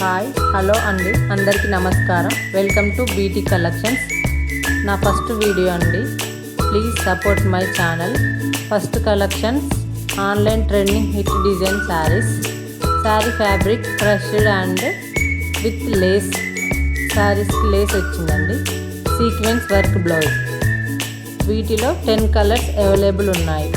Hi hello అండి, అందరికీ నమస్కారం. Welcome to BT collections. నా ఫస్ట్ వీడియో అండి. Please support my channel. First collections online trending hit design saris. Sari fabric crushed and with lace. శారీస్కి Lay's వచ్చిందండి. Sequence work blouse. వీటిలో 10 colours available ఉన్నాయి.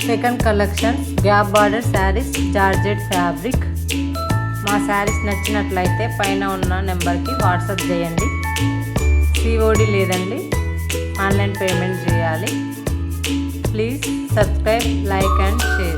Second collection gap border saris, georgette fabric. మా శారీస్ నచ్చినట్లయితే పైన ఉన్న నెంబర్కి వాట్సాప్ చేయండి. సిఓడి లేదండి, ఆన్లైన్ పేమెంట్ చేయాలి. Please subscribe, like and share.